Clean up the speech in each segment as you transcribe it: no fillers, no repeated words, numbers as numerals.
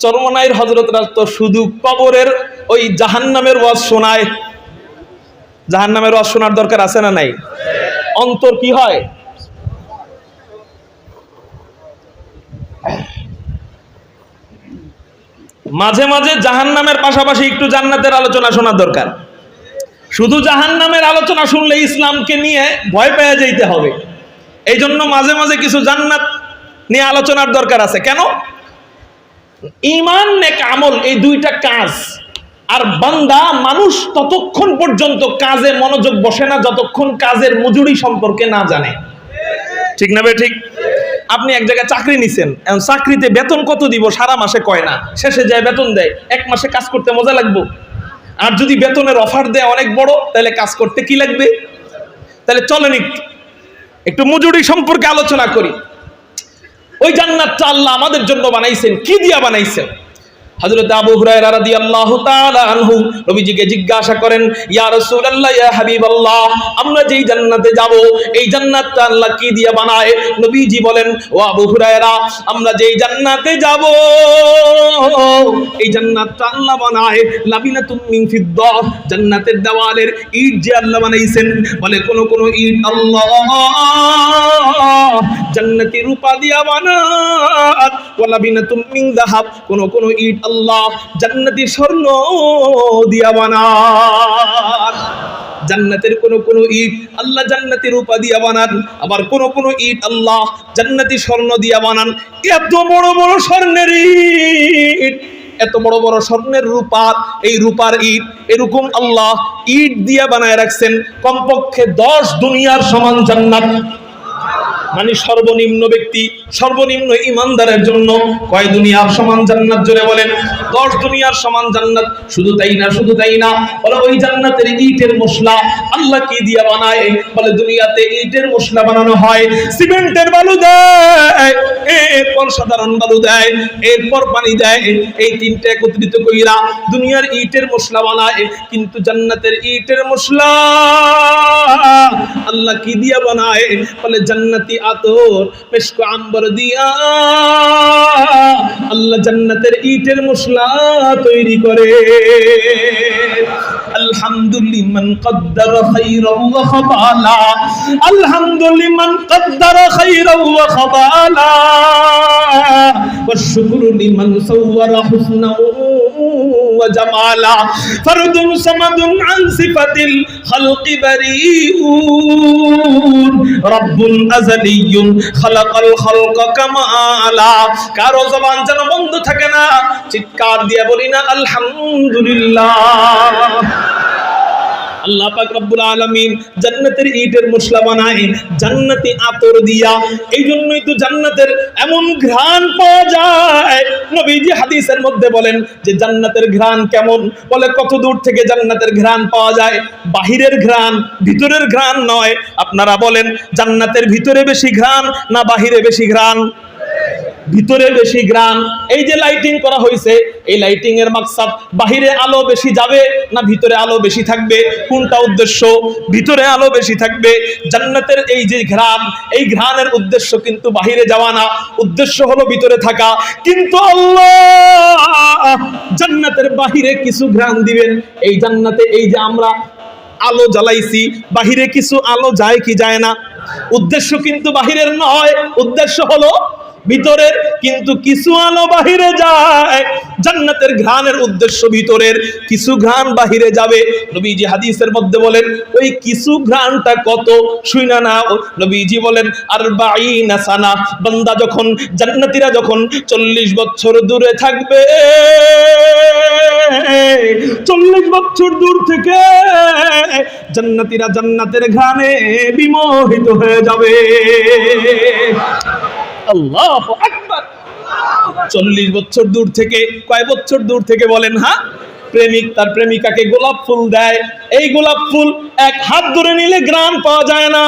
চরমনাইর হযরতরা তো শুধু কবরের ওই জাহান্নামের ওয়াজ শোনায়। জাহান্নামের ওয়াজ শোনার দরকার আছে না নাই? অন্তর কি হয়? মাঝে মাঝে জাহান্নামের পাশাপাশি একটু জান্নাতের আলোচনা শোনার দরকার। শুধু জাহান্নামের আলোচনা শুনলে ইসলামকে নিয়ে ভয় পেয়ে যেতে হবে। এই জন্য মাঝে মাঝে কিছু জান্নাত নিয়ে আলোচনার দরকার আছে। কেন? ঈমান নেক আমল এই দুইটা কাজ, আর বান্দা মানুষ ততক্ষণ পর্যন্ত কাজে মনোযোগ বসে না যতক্ষণ কাজের মজুরি সম্পর্কে না জানে। ঠিক না ভাই? ঠিক। আপনি এক জায়গায় চাকরি নিছেন, এখন চাকরিতে বেতন কত দিব সারা মাসে কয় না, শেষে যায় বেতন দেয়। এক মাসে কাজ করতে মজা লাগবে। আর যদি বেতনের অফার দেয় অনেক বড়, তাহলে কাজ করতে কি লাগবে? তাহলে চলেন একটু মজুরি সম্পর্কে আলোচনা করি। ওই জান্নাতটা আল্লাহ আমাদের জন্য বানাইছেন, কি দিয়া বানাইছেন? হযরত আবু হুরায়রা রাদিয়াল্লাহু তাআলা আনহু নবীজিকে জিজ্ঞাসা করেন, ইয়া রাসূলুল্লাহ, ইয়া হাবিবাল্লাহ, আমরা যেই জান্নাতে যাব এই জান্নাতটা আল্লাহ কি দিয়ে বানায়? নবীজি বলেন, ও আবু হুরায়রা, আমরা যেই জান্নাতে যাব এই জান্নাতটা আল্লাহ বানায় লাবিনাতুম মিন ফিদ্দা, জান্নাতের দেওয়ালের ইট যে আল্লাহ বানাইছেন, বলে কোন কোন ইট আল্লাহ জান্নাতি রূপা দিয়া বানাত, ওয়া লাবিনাতুম মিন যাহাব, কোন কোন ইট আল্লাহ জান্নাতি স্বর্ণ দিয়া বানান। জান্নাতের কোন কোন ইট আল্লাহ জান্নাতি রূপা দিয়া বানান, আবার কোন কোন ইট আল্লাহ জান্নাতি স্বর্ণ দিয়া বানান। এত বড় বড় স্বর্ণের ইট, এত বড় বড় স্বর্ণের রূপার, এই রূপার ইট এরকম আল্লাহ ইট দিয়া বানায় রাখছেন কমপক্ষে 10 দুনিয়ার সমান জান্নাত। মানে সর্বনিম্ন ব্যক্তি, সর্বনিম্ন ইমানদারের জন্য কয় দুনিয়ার সমান জান্নাত? জোরে বলেন। 10 দুনিয়ার সমান জান্নাত। শুধু তাই না, শুধু তাই না, বলে ওই জান্নাতের ইটের মশলা আল্লাহ কি দিয়া বানায়? বলে দুনিয়াতে ইটের মশলা বানানো হয়, সিমেন্টের বালু দেয়, এরপর সাধারণ বালু দেয়, এরপর পানি দেয়, এই তিনটা একত্রিত কইরা দুনিয়ার ইটের মশলা বানায়। কিন্তু জান্নাতের ইটের মশলা আল্লাহ কি দিয়া বানায়? বলে জান্নাতি আতর, পেশকো আম্বর দিয়া আল্লাহ জান্নাতের ইটের মশলা তৈরি করে। আলহামদুলিল্লাহ কদ্দারা খাইরাও ওয়া খাবালা, আলহামদুলিল্লাহ কদ্দারা খাইরাও ওয়া খাবালা, ওয়া শুকরু লিমান সাওয়ারা হুসনাও ওয়া জামালা, ফরদুন সামাদুন আন সিফাতিল খালকি বারিউন, রব্বুল আযালিয়ুন খালাকাল খালকা কামালা। কারো জবান যেন বন্ধ থাকে না, চিৎকার দিয়ে বলি না আলহামদুলিল্লাহ। আল্লাহ পাক রব্বুল আলামিন জান্নাতের ইটের মশলা বানায় জান্নাতি আতর দিয়া। এই জন্যই তো জান্নাতের এমন ঘ্রাণ পাওয়া যায়। নবীজি হাদিসের মধ্যে বলেন যে জান্নাতের ঘ্রাণ কেমন? বলে কত দূর থেকে জান্নাতের ঘ্রাণ পাওয়া যায়? বাহিরের ঘ্রাণ, ভিতরের ঘ্রাণ নয়। আপনারা বলেন জান্নাতের ভিতরে বেশি ঘ্রাণ না বাহিরে বেশি ঘ্রাণ? ভিতরে বেশি ঘ্রাণ। এই যে লাইটিং করা হয়েছে, এই লাইটিং এর মাকসাদ বাহিরে আলো বেশি যাবে না ভিতরে আলো বেশি থাকবে? কোনটা উদ্দেশ্য? ভিতরে আলো বেশি থাকবে। জান্নাতের এই যে ঘ্রাণ, এই ঘ্রাণের উদ্দেশ্য কিন্তু বাহিরে যাওয়া না, উদ্দেশ্য হলো ভিতরে থাকা। কিন্তু আল্লাহ জান্নাতের বাহিরে কিছু ঘ্রাণ দিবেন। এই জান্নাতে এই যে আমরা আলো জ্বালাইছি, বাহিরে কিছু আলো যায় কি যায় না? উদ্দেশ্য কিন্তু বাহিরের নয়, উদ্দেশ্য হলো ভিতরের। কিন্তু কিছু আলো বাহিরে যায়। জান্নাতের ঘ্রাণের উদ্দেশ্য ভিতরের, কিছু ঘ্রাণ বাহিরে যাবে। নবীজি হাদিসের মধ্যে বলেন ওই কিছু ঘ্রাণটা কত শুইনা না। নবীজি বলেন 40 সানা। বান্দা যখন, জান্নাতীরা যখন 40 বছর দূরে থাকবে, 40 বছর দূর থেকে জান্নাতীরা জান্নাতের ঘ্রাণে বিমোহিত হয়ে যাবে। আল্লাহু আকবার। 40 বছর দূর থেকে, কয় বছর দূর থেকে বলেন? হ্যাঁ, প্রেমিক তার প্রেমিকাকে গোলাপ ফুল দেয়। এই গোলাপ ফুল এক হাত ধরে নিলে ঘ্রাণ পাওয়া যায় না,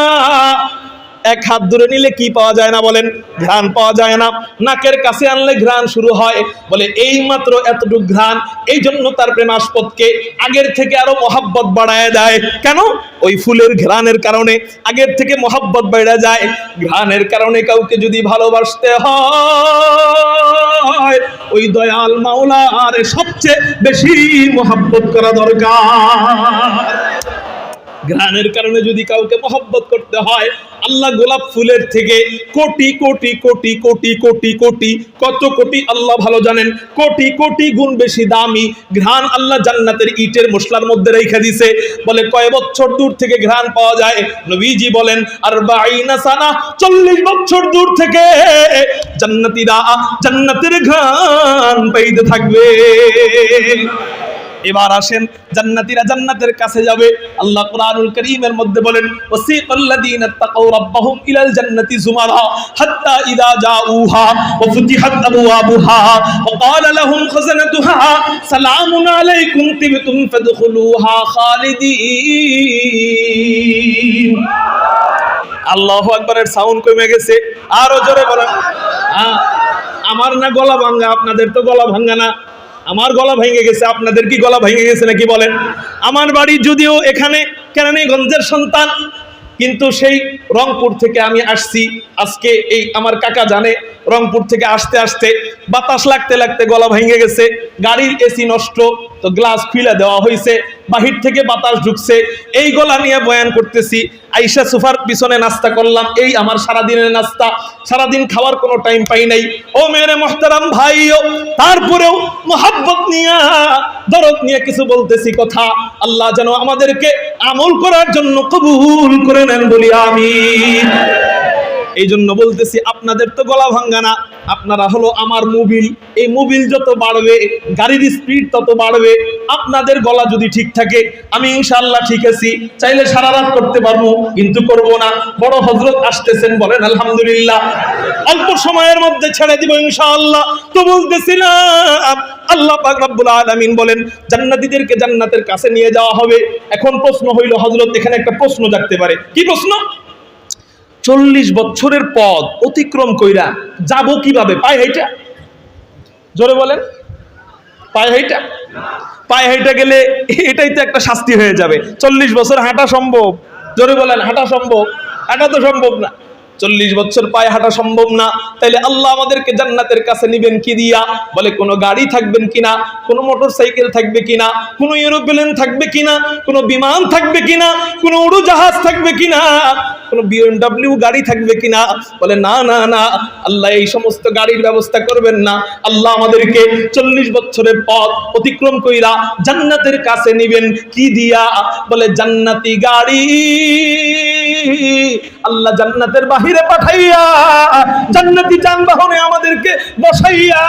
এক হাত দূরে নিলে কি পাওয়া যায় না বলেন? ঘ্রাণ পাওয়া যায় না। নাকের কাছে আনলে ঘ্রাণ শুরু হয়, বলে এই মাত্র এতটুক ঘ্রাণ। এই জন্য তার প্রেমাস্পদকে আগের থেকে আরো মহাব্বত বাড়ায় দেয়। কেন? ওই ফুলের ঘ্রাণের কারণে আগের থেকে মহাব্বত বেড়ে যায়। ঘ্রাণের কারণে কাউকে যদি ভালোবাসতে হয়, ওই দয়াল মাওলার সবচেয়ে বেশি মহাব্বত করা দরকার। ঘ্রাণের কারণে যদি কাউকে মহব্বত করতে হয়, আল্লাহ গোলাপ ফুলের থেকে কোটি কোটি কোটি কোটি কোটি কোটি কত কোটি আল্লাহ ভালো জানেন, কোটি কোটি গুণ বেশি দামি ঘ্রাণ আল্লাহ জান্নাতের ইটের মশলার মধ্যে রেখে দিছে। বলে কয় বছর দূর থেকে ঘ্রাণ পাওয়া যায়? নবীজি বলেন 40 সানা, 40 বছর দূর থেকে জান্নাতীরা জান্নাতের ঘ্রাণ পাইতে থাকবে। এবার আসেন, জান্নাতীরা জান্নাতের কাছে যাবে। আল্লাহ কুরআনুল কারীমের মধ্যে বলেন ওয়াসিকাল্লাযীনা তাকাউ রাব্বাহুম ইলাল জান্নাতি যুমারা হাত্তা ইযা জাউহা ওয়া ফুতিহাত আবওয়াবুহা ওয়া ক্বালা লাহুম খাযানাতুহা সালামুন আলাইকুম তিবতুম ফাদখুলুহা খালিদিন। আল্লাহু আকবারের সাউন্ড কমে গেছে, আরো জোরে বলেন। আমার না গলা ভাঙা, আপনাদের তো গলা ভাঙা না। আমার গলা ভেঙে গেছে, আপনাদের কি গলা ভেঙে গেছে নাকি বলেন? আমার বাড়ি যদিও এখানে কেরানীগঞ্জের সন্তান, কিন্তু সেই রংপুর থেকে আমি আসছি। আজকে এই আমার কাকা জানে, রংপুর থেকে আসতে আসতে বাতাস লাগতে লাগতে গলা ভেঙে গেছে। গাড়ির এসি নষ্ট, তো গ্লাস খুলে দেওয়া হয়েছে, বাহির থেকে বাতাস ঢুকছে। এই গলা নিয়ে বয়ান করতেছি। আইসা সোফার পিছনে নাস্তা করলাম, এই আমার সারাদিনের নাস্তা। সারাদিন খাওয়ার কোনো টাইম পাই নাই। ও মেরে মোহতারাম ভাইও, তারপরেও মোহাব্বত নিয়ে দরদ নিয়ে কিছু বলতেছি কথা। আল্লাহ যেন আমাদেরকে আমল করার জন্য কবুল করে নেন, বলি আমিন। এই জন্য বলতেছি, আপনাদের তো গলা ভাঙ্গা না, আপনারা হলো আমার মোবিল। এই মোবিল যত বাড়বে, গাড়ির স্পিড তত বাড়বে। আপনাদের গলা যদি ঠিক থাকে, আমি ইনশাআল্লাহ ঠিক আছি, চাইলে সারা রাত করতে পারবো, কিন্তু করব না। বড় হযরত আসতেছেন, বলেন আলহামদুলিল্লাহ। অল্প সময়ের মধ্যে ছেড়ে দিব ইনশাআল্লাহ। তো বলতেছিলাম, আল্লাহ পাক রব্বুল আলামিন বলেন জান্নাতীদেরকে জান্নাতের কাছে নিয়ে যাওয়া হবে। এখন প্রশ্ন হইল, হযরত এখানে একটা প্রশ্ন জাগতে পারে। কি প্রশ্ন? 40 বছরের পথ অতিক্রম কইরা যাব কিভাবে? পায়ে হেঁটে? জোরে বলেন, পায়ে হেঁটে? পায়ে হেঁটে গেলে এটাই তো একটা শাস্তি হয়ে যাবে। 40 বছর হাঁটা সম্ভব? জোরে বলেন, হাঁটা সম্ভব? হাঁটা তো সম্ভব না। 40 বছর পায়ে হাঁটা সম্ভব না, তাইলে আল্লাহ আমাদেরকে জান্নাতের কাছে নিবেন কি দিয়া? বলে কোনো গাড়ি থাকবেন কিনা, কোনো মোটর সাইকেল থাকবে কিনা, কোনো এরোপ্লেন থাকবে কিনা, কোনো বিমান থাকবে কিনা, কোনো উড়োজাহাজ থাকবে কিনা, কোনো BMW গাড়ি থাকবে কিনা? বলে না না না, আল্লাহ এই সমস্ত গাড়ির ব্যবস্থা করবেন না। আল্লাহ আমাদেরকে 40 বছরের পথ অতিক্রম কইরা জান্নাতের কাছে নিবেন কি দিয়া? বলে জান্নাতি গাড়ি আল্লাহ জান্নাতের বাহিরে পাঠাইয়া, জান্নাতি যানবাহনে আমাদেরকে বসাইয়া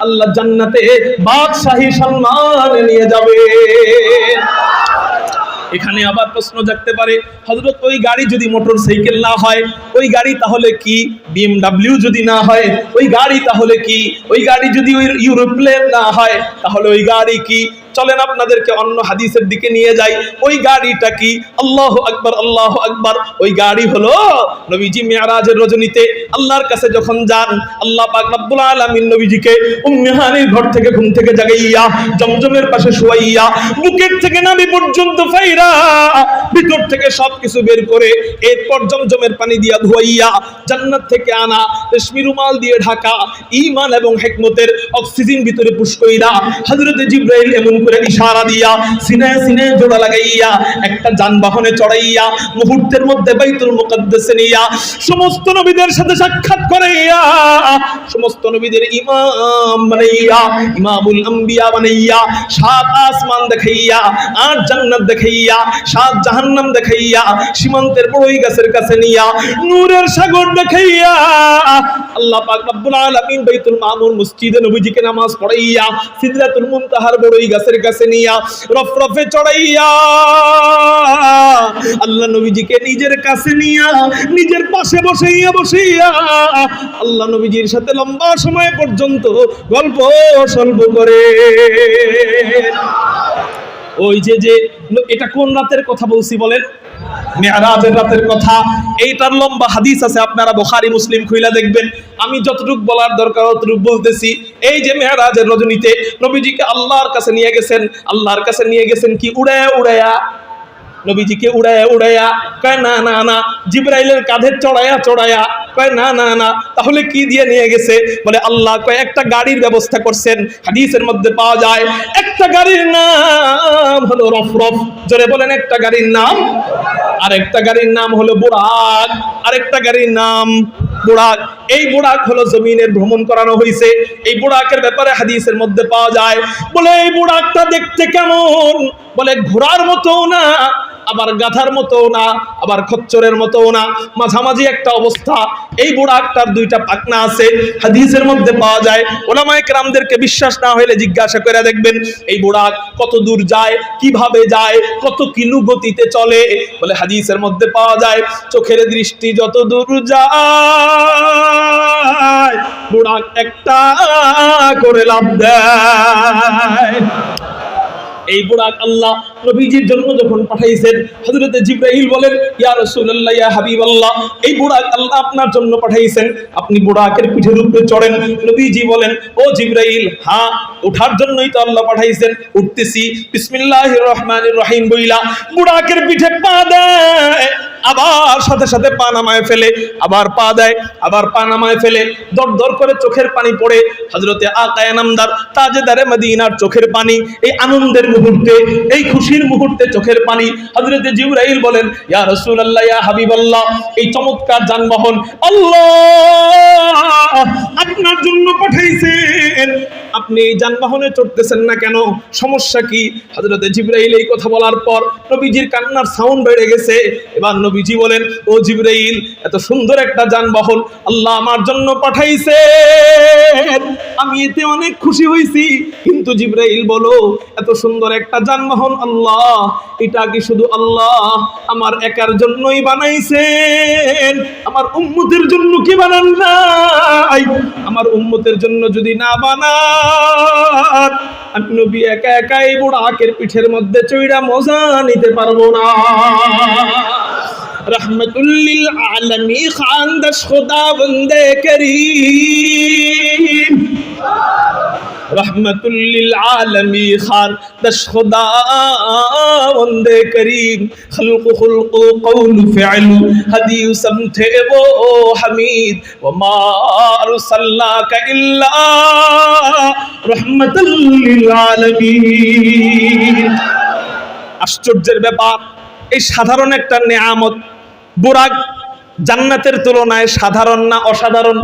আল্লাহ জান্নাতে বাদশাহী সম্মান নিয়ে যাবে। এখানে আবার প্রশ্ন জাগতে পারে, হযরত ওই গাড়ি যদি মোটর সাইকেল না হয়, ওই গাড়ি তাহলে কি? BMW যদি না হয়, ওই গাড়ি তাহলে কি? ওই গাড়ি যদি ওই ইউরোপ্লেন না হয়, তাহলে ওই গাড়ি কি? চলেন আপনাদেরকে অন্য হাদিসের দিকে নিয়ে যাই। ওই গাড়িটা কি? আল্লাহু আকবার, আল্লাহু আকবার। ওই গাড়ি হলো নবীজি মিরাজের রজনীতে আল্লাহর কাছে যখন যান, আল্লাহ পাক রব্বুল আলামিন নবীজিকে উম্মে হানির ঘর থেকে ঘুম থেকে জাগাইয়া জমজমের পাশে শুয়াইয়া বুকের থেকে নাভি পর্যন্ত ফাইরা ভিতর থেকে সবকিছু বের করে এরপর জমজমের পানি দিয়া ধুইয়া জান্নাত থেকে আনা রেশমি রুমাল দিয়ে ঢাকা ঈমান এবং হিকমতের অক্সিজেন ভিতরে পুশ কইরা হযরত জিবরাইল এমন করে ইশারা দিয়া সিনায় সিনায় জোড়া লাগাইয়া একটা যানবাহনে চড়াইয়া মুহূর্তের মধ্যে বাইতুল মুকদ্দাসে নিয়া সমস্ত নবীদের সাথে সাক্ষাৎ করাইয়া সমস্ত নবীদের ইমাম বানাইয়া, ইমামুল আম্বিয়া বানাইয়া 7 আসমান দেখাইয়া, 8 জান্নাত দেখাইয়া, 7 জাহান্নাম দেখাইয়া, সীমান্তের বড়ই গাছের কাছে নিয়া নূরের সাগর দেখাইয়া আল্লাহ পাক রব্বুল আলামিন বাইতুল মামুর মসজিদে নবীজিকে নামাজ পড়াইয়া সিদরাতুল মুনতাহার বড়ই গাছের কাছে নিয়া রফরফে চড়াইয়া আল্লাহ নবীজিকে নিজের কাছে নিয়া নিজের পাশে বসাইয়া আল্লাহ নবীজির সাথে লম্বা সময় পর্যন্ত গল্প সল্প করে। ওই যে এটা কোন রাতের কথা বলছি বলেন? মেরাজের রাতের কথা। এইটার লম্বা হাদিস আছে, আপনারা বুখারী মুসলিম খুইলা দেখবেন। আমি যতটুকু বলার দরকার ততটুকু বলতেছি। এই যে মেরাজের রজনীতে নবীজিকে আল্লাহর কাছে নিয়ে গেছেন, আল্লাহর কাছে নিয়ে গেছেন কি উড়ায়া উড়ায়া, নবীজিকে উড়ায়া উড়ায়া, কয় না না না, জিবরাইলের কাঁধে চড়ায়া চড়ায়া, কয় না না না, তাহলে কি দিয়ে নিয়ে গেছে? বলে আল্লাহ কয় একটা গাড়ির ব্যবস্থা করছেন। হাদিসের মধ্যে পাওয়া যায় একটা গাড়ির নাম হলো রফরফ, জোরে বলেন একটা গাড়ির নাম, আরেকটা গাড়ির নাম হলো বুরাক, আরেকটা গাড়ির নাম বুরাক। এই বুরাক হলো জমিনের ভ্রমণ করানো হয়েছে। এই বুরাকের ব্যাপারে হাদিসের মধ্যে পাওয়া যায়, বলে এই বুরাকটা দেখতে কেমন? বলে ঘোড়ার মতো না, আবার গাধার মতো না, আবার খচ্চরের মতো না, মাঝামাঝি একটা অবস্থা। এই বুরাকটার দুইটা পাখনা আছে, হাদিসের মধ্যে পাওয়া যায়। ওলামায়ে কেরামদেরকে বিশ্বাস না হলে জিজ্ঞাসা করে দেখবেন এই বুরাক কত দূর যায়, কিভাবে যায়, কত কিলো গতিতে চলে। বলে হাদিসের মধ্যে পাওয়া যায় চোখের দৃষ্টি যত দূর যায় বুরাক একটা করে লাফ দেয়। এই বুরাক আল্লাহ নবীজির জন্য যখন পাঠাইছেন, হযরত জিবরাইল বলেন ইয়া রাসূলুল্লাহ, ইয়া হাবিবাল্লাহ, এই বুরাক আল্লাহ আপনার জন্য পাঠাইছেন, আপনি বুরাকের পিঠের উপরে চড়েন। নবীজি বলেন ও জিবরাইল, হ্যাঁ ওঠার জন্যই তো আল্লাহ পাঠাইছেন, উঠতেছি। বিসমিল্লাহির রহমানির রহিম বইলা বুরাকের পিঠে পা দেয়, আবার সাথে সাথে পা নামায় ফেলে, আবার পা দেয়, আবার পা নামায় ফেলে, দর দর করে চোখের পানি পড়ে। হযরতে আকায়ে নামদার তাজেদারে মদিনার চোখের পানি, এই আনন্দের মুহূর্তে, এই খুশির মুহূর্তে চোখের পানি। হযরতে জিবরাইল বলেন ইয়া রাসূলুল্লাহ, ইয়া হাবিবাল্লাহ, এই চমৎকার যানবাহন আল্লাহ আপনার জন্য পাঠাইছেন, আপনি এই যানবাহনে চড়তেছেন না কেন? সমস্যা কি? হযরতে জিবরাইল এই কথা বলার পর নবীজির কান্নার সাউন্ড বেড়ে গেছে। এবার নবীজি বলেন ও জিবরাইল, এত সুন্দর একটা যানবাহন আল্লাহ আমার জন্য পাঠাইছেন, আমি এতে অনেক খুশি হয়েছি। কিন্তু জিবরাইল বলো, এত সুন্দর একটা যানবাহন আল্লাহ, এটা কি শুধু আল্লাহ আমার একার জন্যই বানাইছেন? আমার উম্মতের জন্য কি বানান নাই? আমার উম্মতের জন্য যদি না বানান, আমি নবী একা একা এই বুরাকের পিঠের মধ্যে চড়া মজা নিতে পারবো না। रहमतुल लिल आलमी खानदश खुदा बंदे करीम, रहमतुल लिल आलमी खानदश खुदा बंदे करीम, खल्क़ु खुल्क़ु क़ौलु फ़िअलु हदीउ समथे वो हमीद, वमा अरसलनाका इल्ला रहमतुल लिल आलमीन। आश्चर्যের ব্যাপার, এই সাধারণ একটা নেয়ামত বুরাক জান্নাতের তুলনায় সাধারণ না অসাধারণ?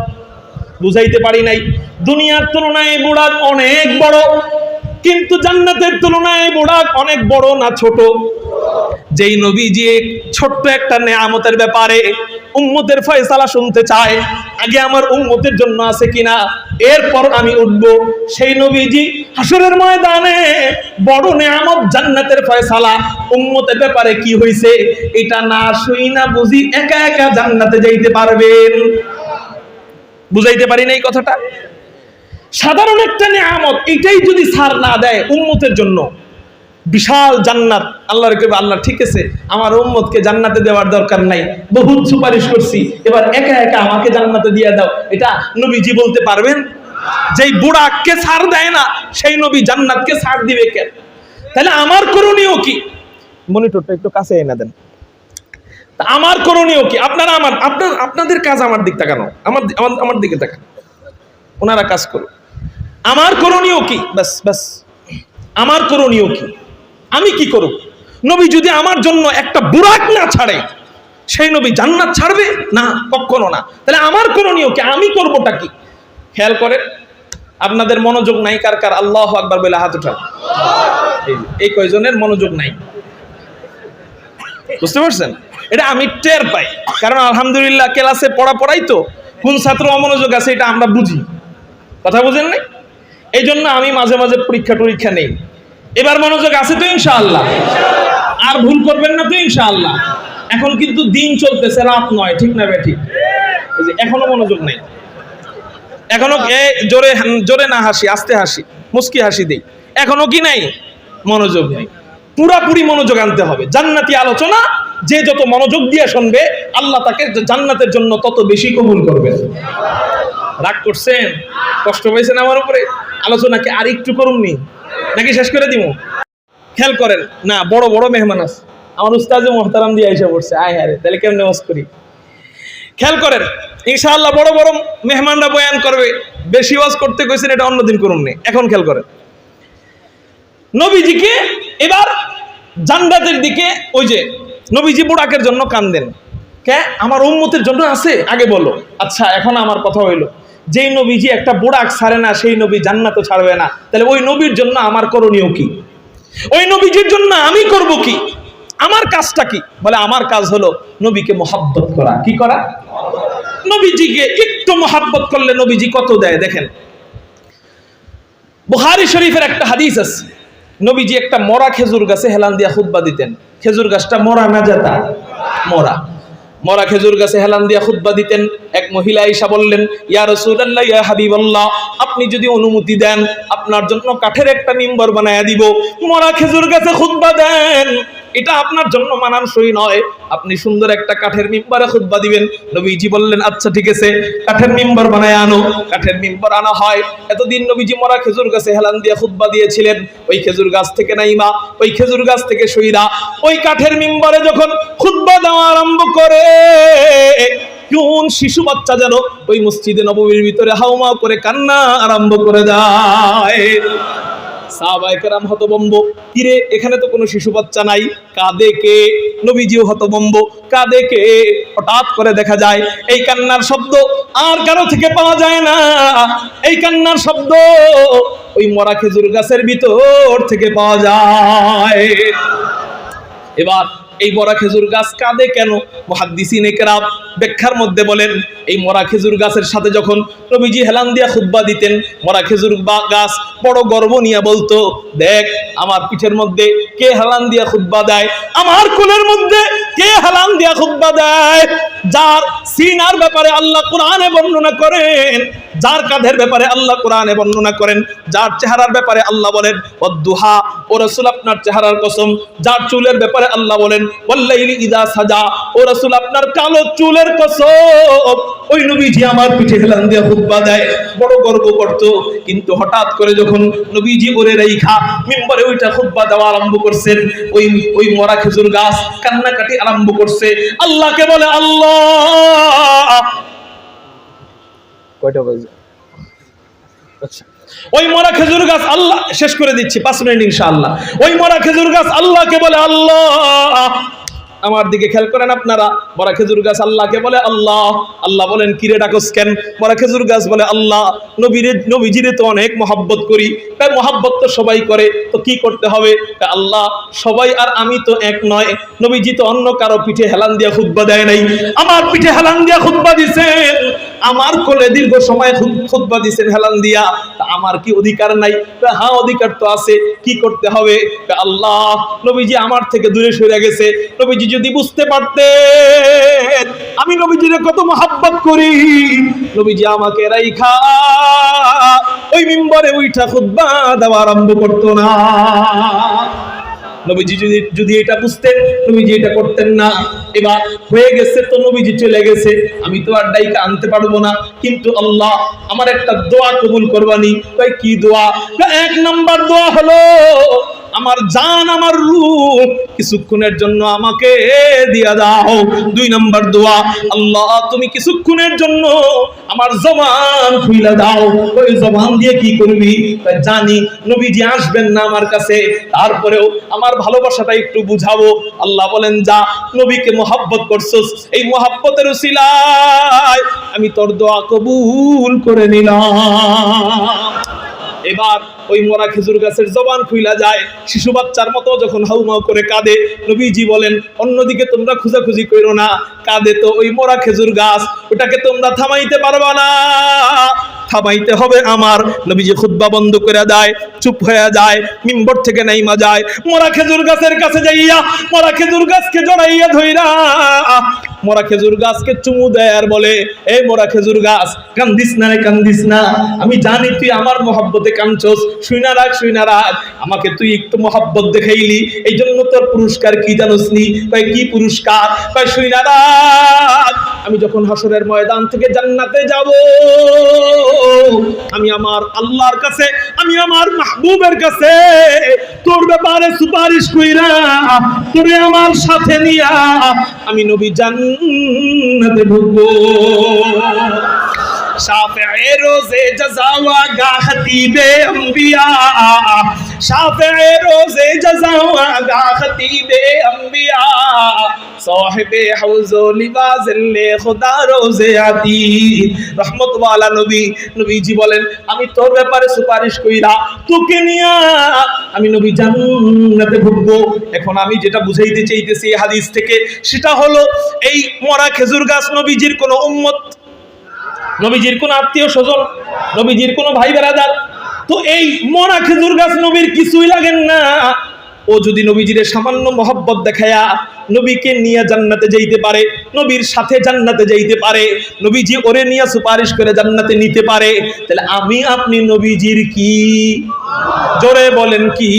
বুঝাইতে পারি নাই। দুনিয়ার তুলনায় বুরাক অনেক বড়, কিন্তু জান্নাতের তুলনায় বুরাক অনেক বড় না ছোট? যেই নবীজি ছোট্ট একটা নেয়ামতের ব্যাপারে উম্মতের ফয়সালা শুনতে চায়, আগে আমার উম্মতের জন্য আছে কিনা, এরপর আমি উঠব, সেই নবীজি হাসরের ময়দানে বড় নেয়ামত জান্নাতের ফয়সালা উম্মতের ব্যাপারে কি হইছে এটা না শুই না বুঝি একা একা জান্নাতে যাইতে পারবেন? বুঝাইতে পারি না এই কথাটা। সাধারণ একটা নেয়ামত, এটাই যদি ছাড় না দেয় উম্মতের জন্য, বিশাল জান্নাত, আল্লাহর কইবে আল্লাহ ঠিক আছে আমার উম্মতকে জান্নাতে দেওয়ার দরকার নাই, বহুত সুপারিশ করছি, এবার একা একা আমাকে জান্নাতে দিয়ে দাও, এটা নবীজি বলতে পারবেন? যেই বুড়াককে ছাড় দেয় না সেই নবী জান্নাতকে ছাড় দিবে কেন? তাহলে আমার করণীয় কি? মনিটরটা একটু কাছে এনে দেন। আমার করণীয় কি? আপনারা আপনাদের কাজ আমার দিক তাকানো, আমার দিকে তাকান, ওনারা কাজ করুন। আমার করণীয় কি? বাস বাস, আমার করণীয় কি? আমি কি করব? নবী যদি আমার জন্য একটা বুরাক না ছাড়ে, সেই নবী জান্নাত ছাড়বে না? কখনো না। তাহলে আমার করণীয় কি? আমি করবটা কি? খেয়াল করেন, আপনাদের মনোযোগ নাই কার কার? আল্লাহু আকবার বলে হাত উঠান। এই কয়জনের মনোযোগ নাই, বুঝতে পারছেন? এটা আমি টের পাই, কারণ আলহামদুলিল্লাহ ক্লাসে পড়াই তো কোন ছাত্র অমনোযোগ আছে এটা আমরা বুঝি। কথা বুঝেন নাই? এই জন্য আমি মাঝে মাঝে পরীক্ষা নেই। এবার মনোযোগ আছে তো ইনশাআল্লাহ? আর ভুল করবেন না তো ইনশাআল্লাহ? এখন কিন্তু দিন চলতেছে, রাত নয়, ঠিক না বে ঠিক? এখনো মনোযোগ নাই, এখনো জোরে জোরে না হাসি, আস্তে হাসি, মুস্কি হাসি দেই, এখনো কি নাই? মনোযোগ নেই। পুরাপুরি মনোযোগ আনতে হবে। জান্নাতি আলোচনা যে যত মনোযোগ দিয়ে শুনবে আল্লাহ তাকে জান্নাতের জন্য তত বেশি কবুল করবেন। রাগ করছেন? কষ্ট পেয়েছেন আমার উপরে? আলোচনাকে আর একটু করুননি নাকি শেষ করে দিব? খেয়াল করেন না, বড় বড় মেহমান আছে, আমার উস্তাদে মুহতারাম দিয়ে এসে পড়ছে, আয় হ্যাঁ রে, তাহলে কেমন নামাজ করি? খেয়াল করেন, ইনশাআল্লাহ বড় বড় মেহমানরা বয়ান করবে, বেশি ওয়াজ করতে কইছেন এটা অন্যদিন করুন নি, এখন খেয়াল করেন নবীজিকে। এবার জান্নাতের দিকে, ওই যে নবীজি বুড়াকের জন্য কান্দেন, কে? আমার উম্মতের জন্য আছে, আগে বলো। আচ্ছা এখন আমার কথা হইলো, যেই নবীজি একটা বুড়াক ছাড়ে না সেই নবী জান্নাতও ছাড়বে না, তাহলে ওই নবীর জন্য আমার করণীয় কি? ওই নবীজির জন্য আমি করব কি? আমার কাজটা কি? বলে আমার কাজ হলো নবীকে মোহাব্বত করা। কি করা? নবীজিকে একটু মোহাব্বত করলে নবীজি কত দেয় দেখেন। বুখারী শরীফের একটা হাদিস আছে, নবীজি একটা মরা খেজুর গাছে হেলান দিয়া খুতবা দিতেন। খেজুর গাছটা মরা না যেতা, মরা মরা খেজুর গাছে হেলান দিয়া খুতবা দিতেন। এক মহিলা আয়েশা বললেন, ইয়া রাসূলুল্লাহ, ইয়া হাবিবাল্লাহ, আপনি যদি অনুমতি দেন আপনার জন্য কাঠের একটা মিম্বর বানায়া দিব। মরা খেজুর গাছে খুতবা দেন, এটা আপনার জন্য মানানসই নয়, আপনি সুন্দর একটা কাঠের মিম্বরে খুতবা দিবেন। নবীজি বললেন, আচ্ছা ঠিক আছে, কাঠের মিম্বর বানায় আনো। কাঠের মিম্বর আনা হয়। এতদিন নবীজি মরা খেজুর গাছে হেলান দিয়ে খুতবা দিয়েছিলেন, ওই খেজুর গাছ থেকে নাইমা, ওই খেজুর গাছ থেকে সইরা ওই কাঠের মিম্বরে যখন খুতবা দেওয়া আরম্ভ করে, কোন শিশু বাচ্চা যেন ওই মসজিদে নববীর ভিতরে হাউমাউ করে কান্না আরম্ভ করে দেয়। সাহাবায়ে কেরাম হতভম্ব, কিরে এখানে তো কোনো শিশু বাচ্চা নাই, কাঁদে কে? নবীজিও হতভম্ব, কাঁদে কে? হঠাৎ করে দেখা যায় এই কান্নার শব্দ আর কারো থেকে পাওয়া যায় না, এই কান্নার শব্দ ওই মরা খেজুর গাছের ভিতর থেকে পাওয়া যায়। এবার এই মরা খেজুর গাছ কাঁদে কেন? মুহাদ্দিসিনে কেরাম ব্যাখ্যার মধ্যে বলেন, এই মরা খেজুর গাছের সাথে যখন নবীজি হেলান দিয়া খুতবা দিতেন, মরা খেজুর গাছ বড় গর্ব নিয়ে বলতো, দেখ আমার পিঠের মধ্যে কে হেলান দিয়া খুতবা দেয়, আমার কোলের মধ্যে কে হেলান দিয়া খুতবা দেয়। যার সিনার ব্যাপারে আল্লাহ কোরআনে বর্ণনা করেন, যার কাঁধের ব্যাপারে আল্লাহ কোরআনে বর্ণনা করেন, যার চেহারার ব্যাপারে আল্লাহ বলেন ওয়াদ্দুহা, ও রাসূল আপনার চেহারার কসম, যার চুলের ব্যাপারে আল্লাহ বলেন ওয়াল্লাইলি ইযা সাজা, ও রাসূল আপনার কালো চুলের কসম, ওই নবীজি আমার পিঠে হেলান দিয়ে খুতবা দেয়, বড় গর্ব করত। কিন্তু হঠাৎ করে যখন নবীজি ওরে রাইখা মিম্বরে ওইটা খুতবা দেওয়া আরম্ভ করছেন, ওই মরা খেজুর গাছ কান্নাকাটি আরম্ভ করছে, আল্লাহকে বলে আল্লাহ। কয়টা বাজে? আচ্ছা, ওই মরা খেজুর গাছ, আল্লাহ শেষ করে দিচ্ছি 5 মিনিট ইনশাআল্লাহ। ওই মরা খেজুর গাছ আল্লাহকে বলে আল্লাহ। আমার দিকে খেয়াল করেন আপনারা, মরা খেজুর গাছ আল্লাহকে বলে আল্লাহ। আল্লাহ বলেন, কিরে ডাকস কেন? মরা খেজুর গাছ বলে আল্লাহ, নবীজিরে তো অনেক মহাব্বত করি, তাই মহাব্বত তো সবাই করে, তো কি করতে হবে? আল্লাহ সবাই আর আমি তো এক নয়, নবীজি তো অন্য কারো পিঠে হেলান দিয়া খুতবা দেয় নাই, আমার পিঠে হেলান দিয়া খুতবা দিছেন, আমার কোলে দীর্ঘ সময় খুতবা দিছেন হেলান দিয়া, তা আমার কি অধিকার নাই? হ্যাঁ অধিকার তো আছে, কি করতে হবে? আল্লাহ নবীজি আমার থেকে দূরে সরে গেছে, নবীজি যদি বুঝতে পারতেন আমি নবীজিরে কত মহাব্বত করি, নবীজি আমাকে রাইখা ওই মিম্বরে উঠা খুতবা দেওয়া আরম্ভ করতো না। নবীজি যদি এটা বুঝতেন, নবীজি এটা করতেন না। এবার হয়ে গেছে তো নবীজি চলে গেছে, আমি তো আর ডাইকা আনতে পারবো না, কিন্তু আল্লাহ আমার একটা দোয়া কবুল করবানি। তাই কি দোয়া? 1 নাম্বার দোয়া হলো, আমার জান আমার রূহ কিছুক্ষণের জন্য আমাকে দিয়া দাও। 2 নাম্বার দোয়া, আল্লাহ তুমি কিছুক্ষণের জন্য আমার জবান খুইলা দাও। ওই জবান দিয়ে কি করবি? জানি নবীজি আসবেন না আমার কাছে, তারপরেও আমার ভালোবাসাটা একটু বুঝাবো। আল্লাহ বলেন, যা নবীকে মহব্বত করছস, এই মহব্বতের উসিলায় আমি তোর দোয়া কবুল করে নিলাম। এবার ওই মরা খেজুর গাছের জবান খুইলা যায়, শিশু বাচ্চার মতো যখন হাউমাউ করে কাঁদে। নবীজি বলেন, অন্যদিকে তোমরা খুঁজাখুঁজি করো না, কাঁদে তো ওই মরা খেজুর গাছ, ওটাকে তোমরা থামাইতে পারবা না, থামাইতে হবে আমার। নবীজি খুতবা বন্ধ করে দেয়, চুপ হয়ে যায়, মিম্বর থেকে নাইমা যায়, মরা খেজুর গাছের কাছে যাইয়া মরা খেজুর গাছকে জড়াইয়া ধইরা মরা খেজুর গাছকে চুমু দেয় আর বলে, এই মরা খেজুর গাছ, কান্দিস না রে, কান্দিস না, আমি জানি তুই আমার মহব্বতে কাঁদছস, শুইনা রাখ, শুইনা রাখ, আমাকে তুই একটু মহব্বত দেখাইলি, এই জন্য তোর পুরস্কার কি জানোস নি? কয় কি পুরস্কার? কয় শুইনা রাখ, আমি যখন হাসরের ময়দান থেকে জান্নাতে যাব, আমি আমার আল্লাহর কাছে, আমি আমার মাহবুবের কাছে তোর ব্যাপারে সুপারিশ কইরা তোরে আমার সাথে নিয়া আমি নবী জান্নাতে ঢুকবো। শাফিঈ রোজে জাযা ওয়া গা খতিবে আম্বিয়া, শাফিঈ রোজে জাযা ওয়া গা খতিবে আম্বিয়া, সাহিবে হাউজ ও লিবাজিল্লে খুদা রোজে আতি, রহমত ওয়ালা নবী। নবীজি বলেন, আমি তোর ব্যাপারে সুপারিশ কইরা তোকে নিয়া আমি নবী জান্নাতে ঢুকবো। এখন আমি যেটা বুঝাইতে চাইতেছি এই হাদিস থেকে, সেটা হলো এই মরা খেজুর গাছ নবীজির কোন উম্মত, নবীজির কোন আত্মীয় স্বজন, নবীজির কোন ভাই বেরাদার। তো এই মরা খেজুর গাছ নবীর কিছুই লাগেন না। ও যদি নবীজির সামান্য মহব্বত দেখায়া নবীকে নিয়ে জান্নাতে যাইতে পারে, নবীর সাথে জান্নাতে যাইতে পারে, নবীজি ওরে নিয়ে সুপারিশ করে জান্নাতে নিতে পারে, তাহলে আমি আপনি নবীজির কি? জোরে বলেন কি?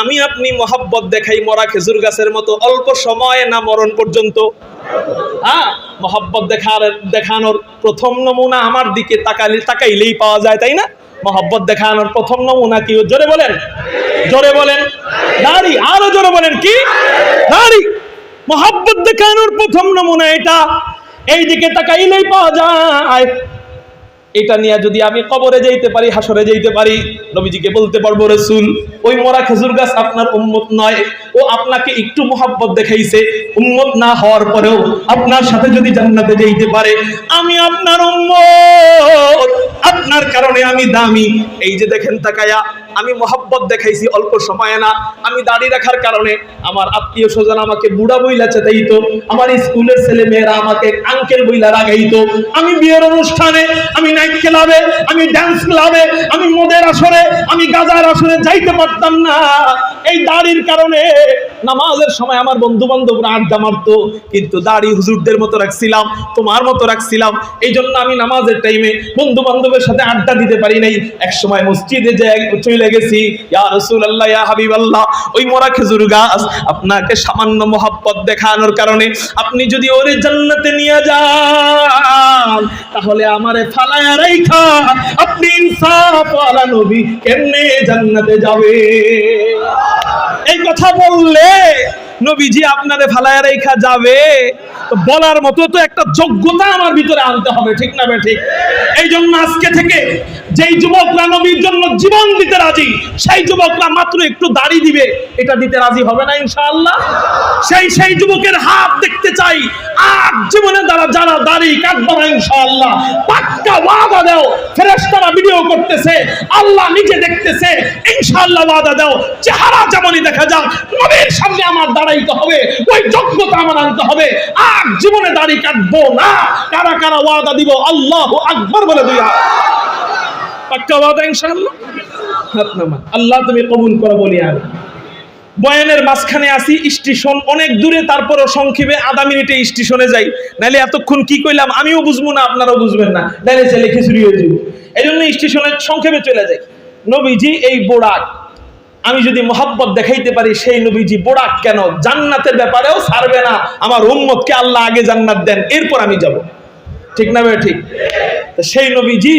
আমি আপনি মহব্বত দেখাই মরা খেজুর গাছের মতো অল্প সময় না মরণ পর্যন্ত? হ্যাঁ, মহব্বত দেখানোর প্রথম নমুনা আমার দিকে তাকাইলেই পাওয়া যায়, তাই না? মহব্বত দেখানোর প্রথম নমুনা কি? জোরে বলেন, জোরে বলেন। দাড়ি। আরো জোরে বলেন কি? দাড়ি। মহব্বত দেখানোর প্রথম নমুনা এটা, এই দিকে তাকাইলেই পাওয়া যায়। এটা নিয়ে যদি আমি কবরে যাইতে পারি, হাসরে যাইতে পারি, নবীজিকে বলতে পারবো, রাসূল ওই মরা খেজুর গাছ আপনার উম্মত নয়, ও আপনাকে একটু মহব্বত দেখাইছে, উম্মত না হওয়ার পরেও আপনার সাথে যদি জান্নাতে যাইতে পারে, আমি আপনার উম্মত, আপনার কারণে আমি দামি। এই যে দেখেন তাকায়া, আমি মহব্বত দেখাইছি অল্প সময়ে না, আমি দাড়ি রাখার কারণে আমার আত্মীয় স্বজন আমাকে বুড়া বইলা চেতাইতো, আমার স্কুলের ছেলে মেয়েরা আমাকে আঙ্কেল বইলা রাগাইতো, আমি বিয়ের অনুষ্ঠানে, আমি নাইট ক্লাবে, আমি ডান্স ক্লাবে, আমি মদের আসরে, আমি গাজার আসরে যাইতে পারতাম না। এই দাড়ির কারণে নামাজের সময় আমার বন্ধু বান্ধবরা আড্ডা মারতো, কিন্তু দাড়ি হুজুরদের মতো রাখছিলাম, তোমার মতো রাখছিলাম, এই জন্য আমি নামাজের টাইমে বন্ধু বান্ধবের সাথে আড্ডা দিতে পারি নাই। এক সময় মসজিদে যে চলে গেছি, ইয়া রাসূলুল্লাহ, ইয়া হাবিবাল্লাহ, ওই মরা খেজুর গাছ আপনাকে সামান্য মহব্বত দেখানোর কারণে আপনি যদি ওরে জান্নাতে নিয়ে যান, তাহলে আমারে ফালায়া রাইখা আপনি ইনসাফ ওয়ালা নবী কেমনে জান্নাতে যাবে? এই কথা বললে নবীজি আপনারে ফালায়া রাইখা যাবে? তো বলার মতো তো একটা যোগ্যতা আমার ভিতরে আনতে হবে, ঠিক না ঠিক? এই জন্য আজকে থেকে যেই যুবকরা নবীর জন্য জীবন দিতে রাজি, সেই যুবকরা মাত্র একটু দাড়ি দিবে, এটা দিতে রাজি হবে না ইনশাআল্লাহ? সেই যুবকের হাত দেখতে চাই, আর জীবনে যারা দাড়ি কাটবে না ইনশাআল্লাহ, পাক্কা ওয়াদা দাও, ফেরেশতারা ভিডিও করতেছে, আল্লাহ নিজে দেখতেছে, ইনশাআল্লাহ ওয়াদা দাও, চেহারা যেমনই দেখা যাক, নবীর সামনে আমার দাঁড়াইতে হবে, ওই যোগ্যতা আমার আনতে হবে, আর জীবনে দাড়ি কাটবো না। কারা কারা ওয়াদা দিব? আল্লাহু আকবার বলে দুই হাত। পাক্কা ওয়াদা ইনশাআল্লাহ? হাত নামান। আল্লাহ তুমি কবুল করো বলি আমি। বয়ানের মাঝখানে আসি, স্টেশন অনেক দূরে, তারপরও সংক্ষেপে আধা মিনিটে স্টেশনে যাই, নাহলে এতক্ষণ কি কইলাম আমিও বুঝবো না, আপনারাও বুঝবেন না, নাহলে ছেলে খিচুড়ি হয়ে যাবো। এই জন্য স্টেশনে সংক্ষেপে চলে যাই। নবীজি এই বোরাক, আমি যদি মহব্বত দেখাইতে পারি, সেই নবীজি বোরাক কেন জান্নাতের ব্যাপারেও ছাড়বে না, আমার উম্মতকে আল্লাহ আগে জান্নাত দেন, এরপর আমি যাব, ঠিক না ভাই? ঠিক। তো সেই নবীজি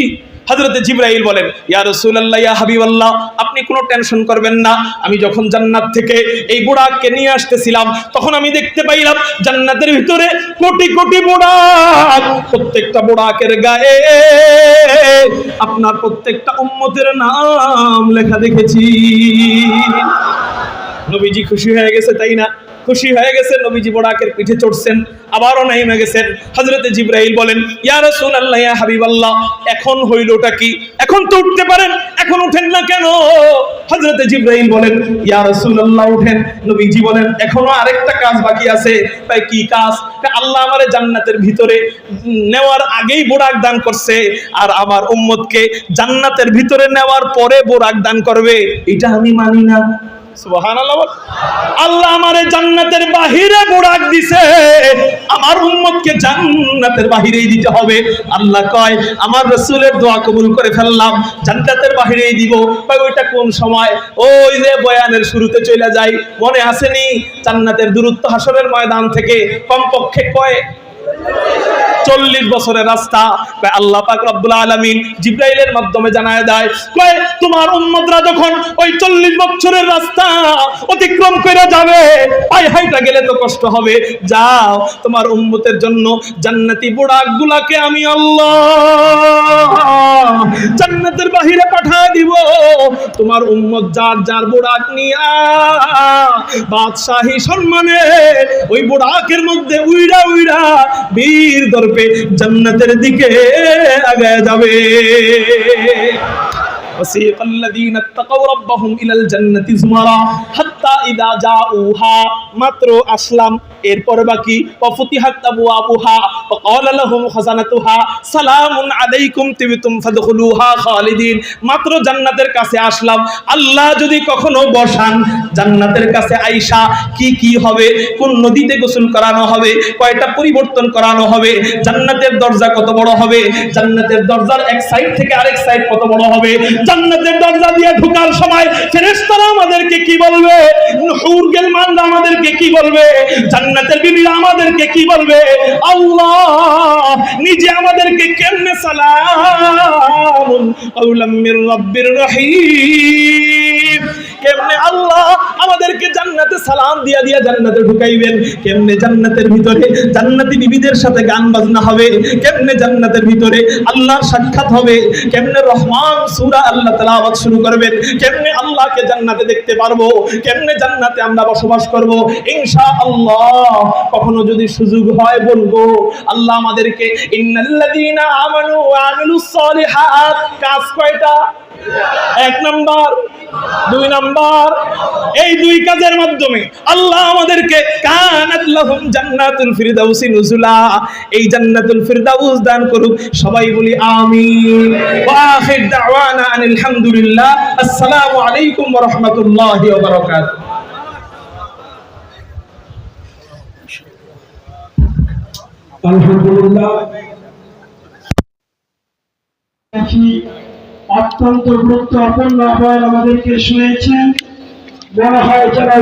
হযরতে জিবরাইল বলেন, ইয়া রাসূলুল্লাহ, ইয়া হাবিবাল্লাহ, আপনি কোনো টেনশন করবেন না, আমি যখন জান্নাত থেকে এই বুড়াককে নিয়ে আসতেছিলাম, তখন আমি দেখতে পাইলাম জান্নাতের ভিতরে কোটি কোটি বুড়াক, প্রত্যেকটা বুড়াকের গায়ে আপনার প্রত্যেকটা উম্মতের নাম লেখা দেখেছি। নবীজি খুশি হয়ে গেছে, তাই না? খুশি হয়ে গেছে, নবীজি বোরাকের পিঠে চড়ছেন, আবারও নাইমে গেছেন। হযরতে জিবরাইল বলেন, ইয়া রাসূলুল্লাহ, ইয়া হাবিবাল্লাহ, এখন হইলটা কি? এখন তো উঠতে পারেন, এখন উঠেন না কেন? হযরতে জিবরাইল বলেন, ইয়া রাসূলুল্লাহ উঠেন। নবীজি বলেন, এখনো আরেকটা কাজ বাকি আছে। তাই কি কাজ? আল্লাহ আমারে জান্নাতের ভিতরে নেওয়ার আগেই বোরাক দান করছে, আর আমার উম্মতকে জান্নাতের ভিতরে নেওয়ার পরে বোরাক দান করবে, এটা আমি মানি না। সুবহানাল্লাহ। আল্লাহ আমারে জান্নাতের বাহিরে বুড়াক দিছে, আমার উম্মতকে জান্নাতের বাহিরেই দিতে হবে। আল্লাহ কয় আমার রাসূলের দোয়া কবুল করে ফেললাম, জান্নাতের বাহিরেই দিব। কয় ওইটা কোন সময়? ওই যে বয়ানের শুরুতে চলে যাই, মনে আসেনি? জান্নাতের দূরত্ব হাসরের ময়দান থেকে কমপক্ষে কয় 40 বছরের রাস্তা। আল্লাহ পাক রব্বুল আলামিন জিবরাইলের মাধ্যমে জানায় দেয়, কয় তোমার উম্মতরা যখন ওই 40 বছরের রাস্তা অতিক্রম করে যাবে, পায়ে হাইটা গেলে তো কষ্ট হবে, যাও তোমার উম্মতের জন্য জান্নাতি বুড়াকগুলাকে আমি আল্লাহ জান্নাতের বাহিরে পাঠিয়ে দিব। তোমার উম্মত যার যার বুড়াক নিয়া বাদশাহী সম্মানে ওই বুড়াকের মধ্যে উইড়া উইড়া বীর দর্পে জান্নাতের দিকে আগায় যাবে। وسيق الذين اتقوا ربهم إلى الجنة زمرا حتى إذا جاءوها মাত্র আসলাম, এরপর বাকি وفتحت أبوابها وقال لهم خزنتها سلام عليكم طبتم فادخلوها خالدين। মাত্র জান্নাতের কাছে আসলাম, আল্লাহ যদি কখনো বসান জান্নাতের কাছে আইসা কি কি হবে, কোন নদীতে গোসল করানো হবে, কয়টা পরিবর্তন করানো হবে, জান্নাতের দরজা কত বড় হবে, জান্নাতের দরজার এক সাইড থেকে আরেক সাইড কত বড় হবে, জান্নাতের দরজা দিয়ে ঢোকার সময় ফেরেশতারা আমাদেরকে কি বলবে, হুর গিলমানরা আমাদেরকে কি বলবে, জান্নাতের বিবিরা আমাদেরকে কি বলবে, আল্লাহ নিজে আমাদেরকে কেমনে সালামুন কাওলাম মির রাব্বির রহিম, কেমনে আল্লাহ আমাদেরকে জান্নাতে সালাম দিয়া দিয়া জান্নাতে ঢুকাইবেন, কেমনে জান্নাতের ভিতরে জান্নাতি বিবিদের সাথে গান বাজনা হবে, কেমনে জান্নাতের ভিতরে আল্লাহর সাক্ষাৎ হবে, কেমনে রহমান সূরা আল্লাহ তেলাওয়াত শুরু করবেন, কেমনে আল্লাহকে জান্নাতে দেখতে পারবো, কেমনে জান্নাতে আমরা বসবাস করব ইনশাআল্লাহ। কখনো যদি সুযোগ হয় বলবো আল্লাহ আমাদেরকে ইন্নাল্লাযীনা আমানু ওয়া আমিলুস সালিহাত, কাজ কয়টা? 1 নাম্বার, 2 নাম্বার, এই 2 কাজের মাধ্যমে আল্লাহ আমাদেরকে কানাত লাহুম জান্নাতুল ফিরদাউসি নুজুলা, এই জান্নাতুল ফিরদাউস দান করুক। সবাই বলি আমিন। ওয়া আখির দাওয়ানা আনিল হামদুলিল্লাহ। আসসালামু আলাইকুম ওয়া রাহমাতুল্লাহি ওয়া বারাকাতুহু। আলহামদুলিল্লাহ, অত্যন্ত গুরুত্বপূর্ণ আবার আমাদেরকে শুনেছেন। মনে হয় যারা